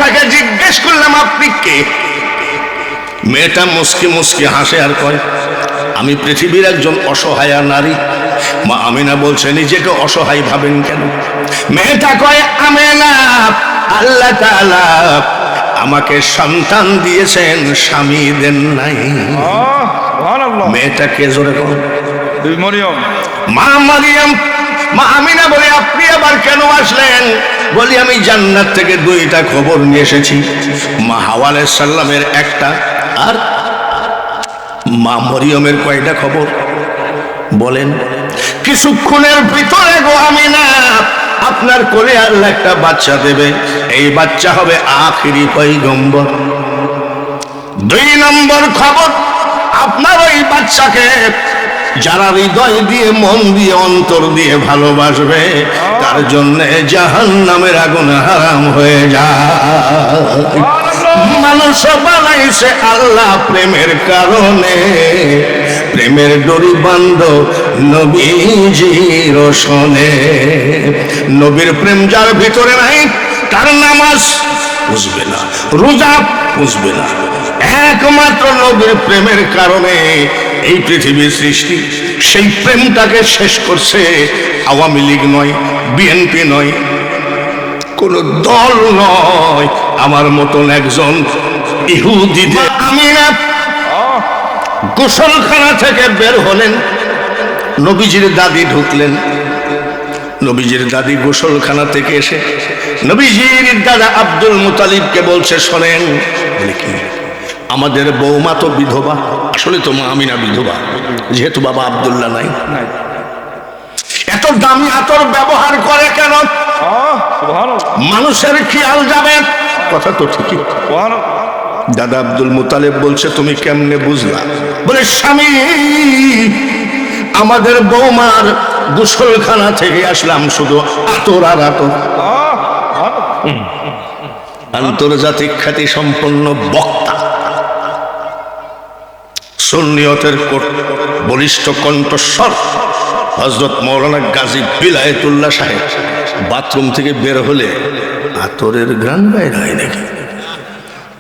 মেয়েটাকে জিজ্ঞেস করলাম আপনি কে? মেয়েটা মুস্কি মুস্কি হাসে আর কয় আমি পৃথিবীর একজন অসহায়া নারী। মা আমিনা বলছে নিজেকে অসহায় ভাবেন কেন? মেয়েটা কয় আমিনা, আল্লাহ তাআলা আমাকে সন্তান দিয়েছেন, স্বামী দেন নাই। মেয়েটাকে জোরে কর মরিয়ম। মা মারিয়াম। মা আমিনা বলে আপনি আবার কেন আসলেন? বলি আমি জান্নাত থেকে দুইটা খবর নিয়ে এসেছি। মা হাওয়া আলাইহিস সালামের একটা, আর মা মরিয়মের কয়টা খবর বলেন? কিছুক্ষণের ভিতরে গো আমিনা আপনার কোলে আল্লাহ একটা বাচ্চা দেবে। এই বাচ্চা হবে আখিরি পয়গম্বর। 2 নম্বর খবর, আপনার ওই বাচ্চাকে যারা হৃদয় দিয়ে মন দিয়ে অন্তর দিয়ে ভালোবাসবে তার জন্য জাহান্নামের আগুন হারাম হয়ে যায়। মানুষ বানাইছে আল্লাহ প্রেমের কারণে, প্রেমের ডোরি বান্ধ নবীজির শোনে। নবীর প্রেম যার ভিতরে নাই তার নামাজ বুঝবে না, রোজা বুঝবে না। একমাত্র নবীর প্রেমের কারণে এই পৃথিবীর সৃষ্টি। সেই প্রেমটাকে শেষ করছে আওয়ামী লীগ নয়, বিএনপি নয়, কোন দল নয়, আমার মতন একজন ইহুদিদের। আমিনা গোসলখানা থেকে বের হলেন, নবীজির দাদি ঢুকলেন। নবীজির দাদি গোসলখানা থেকে এসে নবীজির দাদা আব্দুল মুতালিবকে বলছে শোনেন। বলে কি? আমাদের বৌমা তো বিধবা। আসলে তো মা আমিনা বিধবা, যেহেতু বাবা আব্দুল্লাহ নাই। এত দামি আতর ব্যবহার করে কেন? মানুষের খেয়াল যাবে। কথা তো ঠিকই। দাদা আব্দুল মুতালিব বলছে তুমি কেমনে বুঝলা? বলে স্বামী আমাদের বৌমার গোসলখানা থেকে আসলাম শুধু আতর আর আতর। আন্তর্জাতিক খ্যাতি সম্পন্ন বক্তা, সুন্নিয়তের বলিষ্ঠ কণ্ঠস্বর হযরত মাওলানা গাজী বিলায়েতুল্লাহ সাহেব বাথরুম থেকে বের হলে আতরের ঘ্রাণ বাইর হয় নাকি?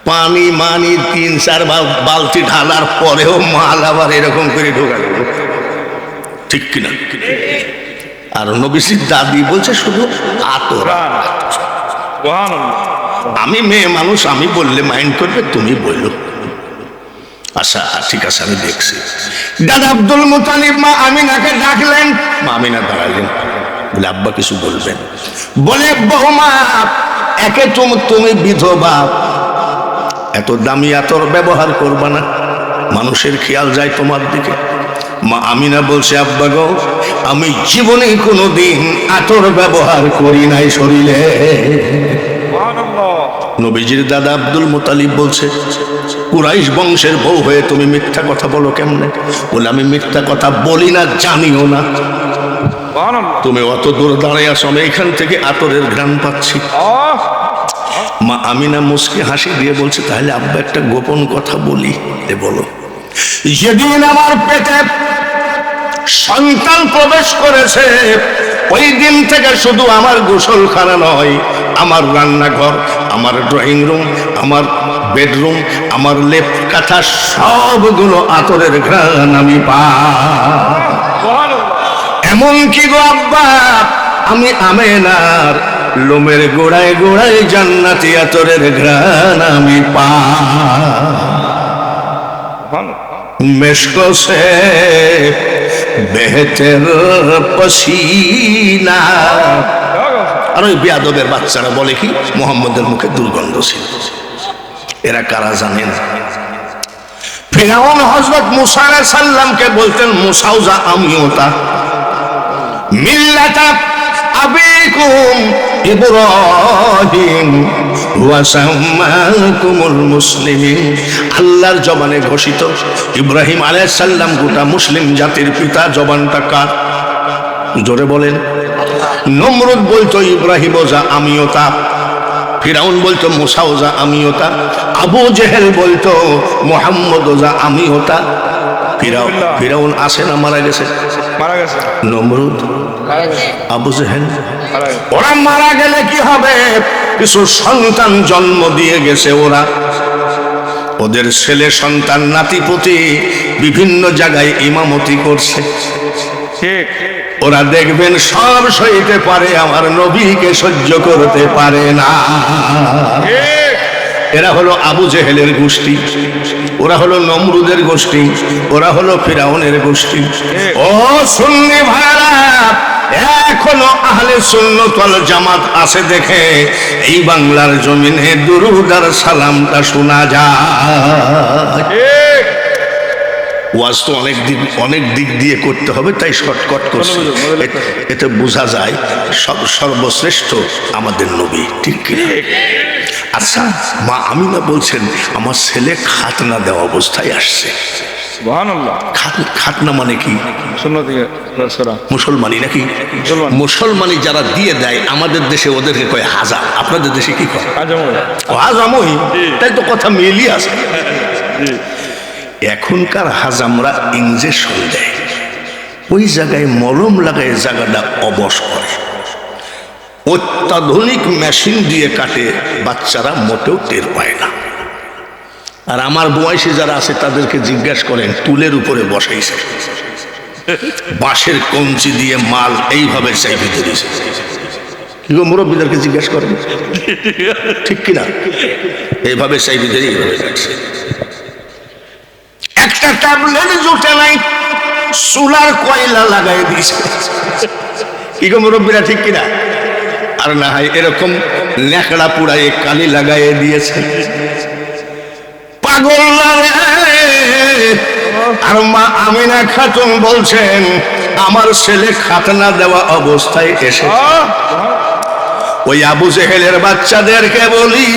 পানি মানি 3-4 বালতি ঢালার পরেও মাল আবার এরকম করে ঢোকালো, ঠিক কিনা? আর নবীজির দাদি বলছে শুধু আতর। আমি মেয়ে মানুষ, আমি বললে মাইন্ড করবে, তুমি বললো আচ্ছা ঠিক আছে আমি দেখছি। দাদা আব্দুল মুতালিব মা আমিনাকে ডাকলেন। মা আমিনা দাঁড়ালেন, বলে আব্বা কিছু বলবেন? বলে বৌমা একে তুমি বিধবা, এত দামি আতর ব্যবহার করবা না, মানুষের খেয়াল যায় তোমার দিকে। মা আমিনা বলছে আব্বা গো আমি জীবনে কোনোদিন আতর ব্যবহার করি নাই শরীরে। নবীজির দাদা আব্দুল মুতালিব বলছে কুরাইশ বংশের বউ হয়ে তুমি মিথ্যা কথা বলো কেমনে? বলে আমি মিথ্যা কথা বলি না, জানিও না। তুমি অত দূর দাঁড়িয়ে আসো, আমি এখান থেকে আতরের ঘ্রাণ পাচ্ছি। মা আমিনা মুস্কি হাসি দিয়ে বলছে তাহলে আব্বা একটা গোপন কথা বলি। বলো। যেদিন আমার পেটে সন্তান প্রবেশ করেছে ওই দিন থেকে শুধু আমার গোসলখানা নয়, আমার রান্নাঘর, আমার ড্রয়িং রুম, আমার বেডরুম, আমার লেপ কাঁথা সবগুলো আতরের ঘ্রাণ আমি পাই। এমন কি গো আব্বা আমি আমেনার লোমের গোড়ায় গোড়ায় জান্নাতি আতরের ঘ্রাণ আমি পাই। মেশকো সে বেহতের পসিনা। আর ওই বেয়াদবের বাচ্চারা বলে কি মুহাম্মদের মুখে দুর্গন্ধ ছিল। এরা কারা জানেন? ফিরআউন হযরত মুসা আলাইহিস সালামকে বলতেন মুসাউজা আমিও তা মিল্লাতা আবিকুম ইব্রাহিম ওয়া সাম্মাকুমুল মুসলিমিন। আল্লাহর জবানে ঘোষিত ইব্রাহিম আলাইহিস সালাম গোটা মুসলিম জাতির পিতা। জবানটা কার? জোরে বলেন। নমরুদ বলতো ইব্রাহিম ওজা আমিও তা, ফিরাউন বলতো মুসা ওজা আমিও তা, আবু জেহেল বলতো মুহাম্মদ ওজা আমিও তা। ফিরাউন আসে না মারা গেছে? মারা গেছে। নমরুদ, আবু জেহেল, ওরা মারা গেলে কি হবে? কিছু সন্তান জন্ম দিয়ে গেছে ওরা, ওদের ছেলে সন্তান নাতিপুতি বিভিন্ন জায়গায় ইমামতি করছে। ঠিক। ওরা দেখবেন সব সইতে পারে, আমার নবীকে সহ্য করতে পারে না। এরা হলো আবু জেহেলের গোষ্ঠী, ওরা হলো নমরুদের গোষ্ঠী, ওরা হলো ফিরাউনের গোষ্ঠী। ও সুন্নি ভাইরা, এখনো আহলে সুন্নাত ওয়াল জামাত আছে দেখে এই বাংলার জমিনে দুরূদ আর সালামটা শোনা যায়। ওয়াজ তো অনেক দিক দিয়ে করতে হবে, তাই শর্টকাট করছি। এতে বোঝা যায় সর্বশ্রেষ্ঠ আমাদের নবী, ঠিক কি? আচ্ছা, মা আমিনা বলছেন আমার ছেলে খাতনা দেওয়া অবস্থায় আসছে। সুবহানাল্লাহ। খাতনা মানে কি? মুসলমানি নাকি? মুসলমানি যারা দিয়ে দেয় আমাদের দেশে ওদেরকে কয় হাজাম, আপনাদের দেশে কি কয়? হাজামই। তাই তো কথা মিলিয়ে আছে। এখনকার হাজামরা ইঞ্জেকশন দেয়, ওই জায়গায় মলম লাগায় জায়গাটা অবশ করে, অত্যাধুনিক মেশিন দিয়ে কাটে, বাচ্চারা মোটেও টের পায় না। আর আমার বয়সী যারা আছে তাদেরকে জিজ্ঞাসা করেন, টুলের উপরে বসাইছে, বাঁশের কঞ্চি দিয়ে মাল এইভাবে চাইবে দিয়েছে। মুরব্বীদেরকে জিজ্ঞাসা করেন, ঠিক কিনা? এইভাবে চাইবে দিয়ে এইভাবে কাটছে। একটা ট্যাবলেট জুটে নাই, চুলার কয়লা লাগাই দিয়েছে। কি গো মুরব্বীরা, ঠিক কিনা? আর না হয় এরকম ন্যাকড়া পুড়ায় কালি লাগাই দিয়েছে। পাগল না রে। আর মা আমিনা খাতুন বলছেন আমার ছেলে খাতনা দেওয়া অবস্থায় এসে ওই আবু জেহেলের বাচ্চাদেরকে বলি,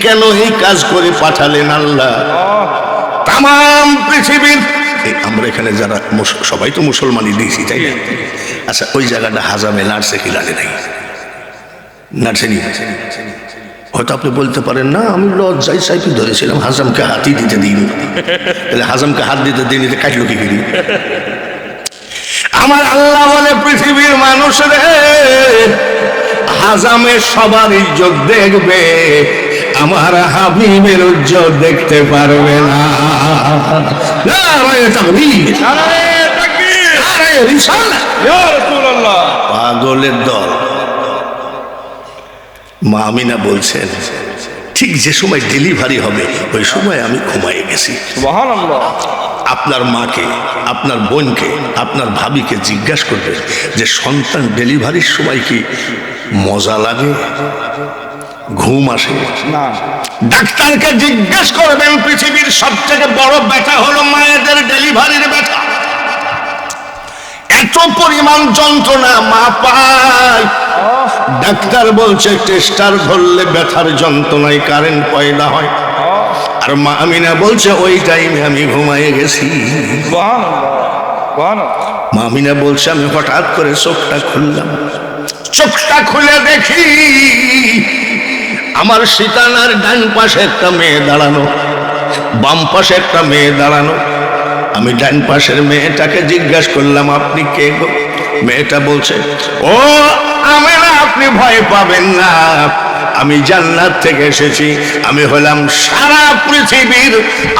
কেন এই কাজ করে পাঠালেন আল্লাহ? তাম পৃথিবীর আমরা এখানে যারা সবাই তো মুসলমানই দিয়েছি, তাই না? আচ্ছা, ওই জায়গাটা হাজামে নাড়ছে কি লাগে নাই? নাড়ছেনি। হয়তো আপনি বলতে পারেন না, আমি লজ্জায় চাইতে ধরেছিলাম, হাজামকে হাতই দিতে দিইনি। তাহলে হাজামকে হাত দিতে দিইনি, কাটলো কি করি? আমার আল্লাহ বলে, পৃথিবীর মানুষ রে, হাজামে সবার ইজ্জত দেখবে, আমার হাবিবের ইজ্জত দেখতে পারবে না। পাগলের দল। মা আমিনা বলছেন ঠিক যে সময় ডেলিভারি হবে ওই সময় আমি ঘুমাই গেছি। আপনার মাকে, আপনার বোনকে, আপনার ভাবিকে জিজ্ঞাসা করবেন যে সন্তান ডেলিভারির সময় কি মজা লাগে, ঘুম আসে না? ডাক্তারকে জিজ্ঞেস করবেন পৃথিবীর সবথেকে বড় ব্যথা হলো মায়েদের ডেলিভারির ব্যথা। এত পরিমাণ যন্ত্রণা মা পায়, ডাক্তার বলছে টেস্টার ধরলে ব্যথার যন্ত্রণায় কারেন্ট পয়দা হয়। আর মা আমিনা বলছে ওই টাইমে আমি ঘুমায়ে গেছি। মা আমিনা বলছে আমি হঠাৎ করে চোখটা খুললাম, চোখটা খুলে দেখি আমার সীতানার ডান পাশে একটা মেয়ে দাঁড়ানো, বাম পাশে একটা মেয়ে দাঁড়ানো। আমি ডান পাশের মেয়েটাকে জিজ্ঞাসা করলাম আপনি কে গো? মেয়েটা বলছে ও আমেনা, আপনি ভয় পাবেন না, আমি জান্নাত থেকে এসেছি, আমি হলাম সারা পৃথিবীর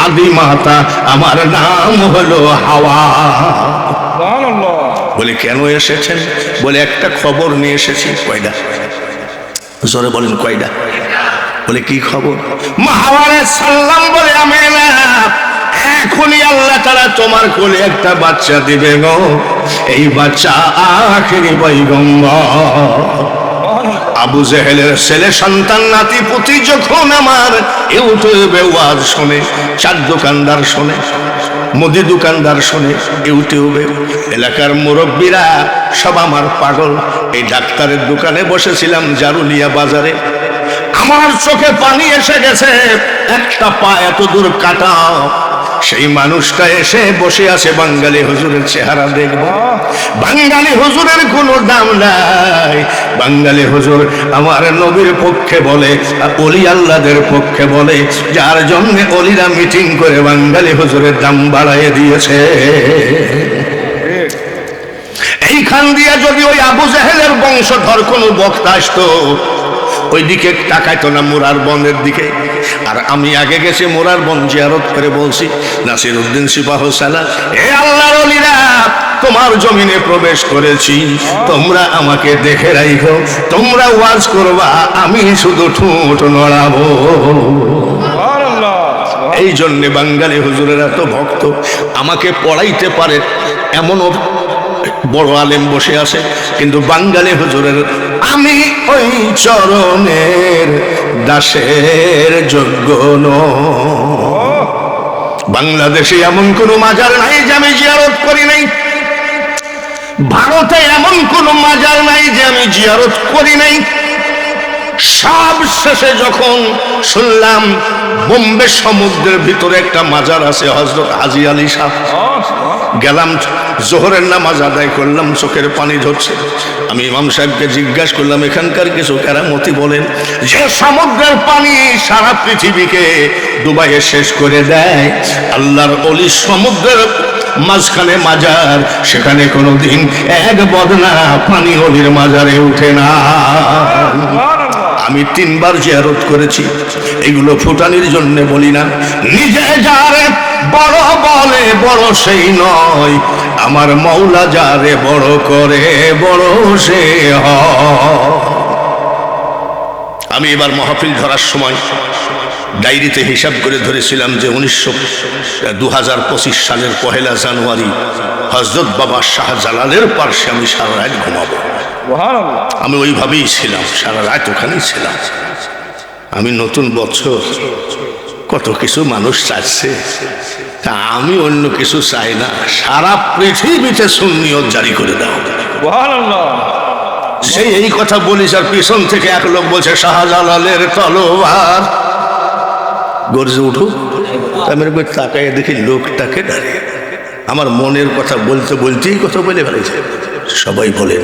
আদি মাতা, আমার নাম হলো হাওয়া। বলে কেন এসেছেন? বলে একটা খবর নিয়ে এসেছি। কয়টা? জোরে বলেন কয়টা? বলে কি খবর? মা হাওয়া আলাইহিস সালাম বলে আমেনা, এখনই আল্লাহ তাআলা তোমার কোলে একটা বাচ্চা দিবে গো, এই বাচ্চা আখেরি পয়গম্বর। আবু জেহেলের ছেলে সন্তান নাতি পুতি যখন আমার ইউটিউবে ওয়াজ শোনে, চার দোকানদার শোনে, মুদি দোকানদার শোনে, ইউটিউবে এলাকার মুরব্বীরা সব আমার পাগল। এই ডাক্তারের দোকানে বসেছিলাম জারুলিয়া বাজারে, আমার চোখে পানি এসে গেছে, একটা পা এত দূর কাটা। সেই মানুষটা এসে বসে আছে, বাঙালি হুজুরের চেহারা দেখব। বাঙালি হুজুরের কোনো দাম নাই, বাঙালি হুজুর আমার নবীর পক্ষে বলে, অলি আল্লাহদের পক্ষে বলে, যার জন্য অলিরা মিটিং করে বাঙালি হুজুরের দাম বাড়াইয়ে দিয়েছে। এইখান দিয়ে যদি ওই আবু জেহেলের বংশধর কোনো বক্তা আসতো, ওইদিকে তাকাইতো না, মোরার বনের দিকে। আর আমি আগে গেছি মোরার বন জিয়ারত করে বলছি, নাসিরউদ্দিন সিপাহ সালাহ, হে আল্লাহর ওলিরা, তোমার জমিনে প্রবেশ করেছি, তোমরা আমাকে দেখে রাখো, তোমরা ওয়াজ করবা, আমি শুধু ঠোঁট নড়াবো। সুবহানাল্লাহ। এই জন্যে বাঙালি হুজুরের এত ভক্ত, আমাকে পড়াইতে পারে এমনও বড় আলেম বসে আছে, কিন্তু বাঙালি হুজুরের আমি ওই চরণের দাসের যোগ্য নই। বাংলাদেশে এমন কোন মাজার নাই যে আমি জিয়ারত করি নাই, ভারতে এমন কোন মাজার নাই যে আমি জিয়ারত করি নাই। সব শেষে যখন শুনলাম বোম্বে সমুদ্রের ভিতরে একটা মাজার আছে, হযরত হাজী আলী শাহ, গেলাম, জোহরের নামাজ আদায় করলাম, চোখের পানি ঝরছে। আমি ইমাম সাহেবকে জিজ্ঞাসা করলাম, এখানকার কিছু কেরামতি বলেন, যে সমুদ্রের পানি সারা পৃথিবীকে ডুবাইয়ে শেষ করে দেয়, আল্লাহর ওলি সমুদ্রের মাঝখানে মাজার, সেখানে কোনোদিন এক বদনা পানি অলির মাজারে উঠে না। আমি 3 বার জিয়ারত করেছি, এগুলো ফুটানির জন্য বলি না। নিজে যারে বড় বলে বড় সেই নয়, আমার মৌলা যারে বড় করে বড় সে হয়। আমি এবার মাহফিল ধরার সময় ডায়েরিতে হিসাব করে ধরেছিলাম যে 2025 সালের 1 জানুয়ারি হযরত বাবা শাহজালালের পার্শ্বে আমি সারা রাত ঘুমাবো। সুবহানাল্লাহ। আমি ওইভাবেই ছিলাম, সারা রাত ওখানেই ছিলাম। আমি নতুন বছর, কত কিছু মানুষ চাচ্ছে, তা আমি অন্য কিছু চাই না, সারা পৃথিবীতে সুন্নিয়ত জারি করে দাও। সুবহানাল্লাহ। সেই এই কথা বলিস, আর পিছন থেকে এক লোক বলছে শাহজালালের তলোয়ার, গর্জে উঠুক। আমি তাকায় দেখি লোকটাকে দাঁড়িয়ে, আমার মনের কথা বলতে বলতেই কথা বলে ফেলেছে। সবাই বলে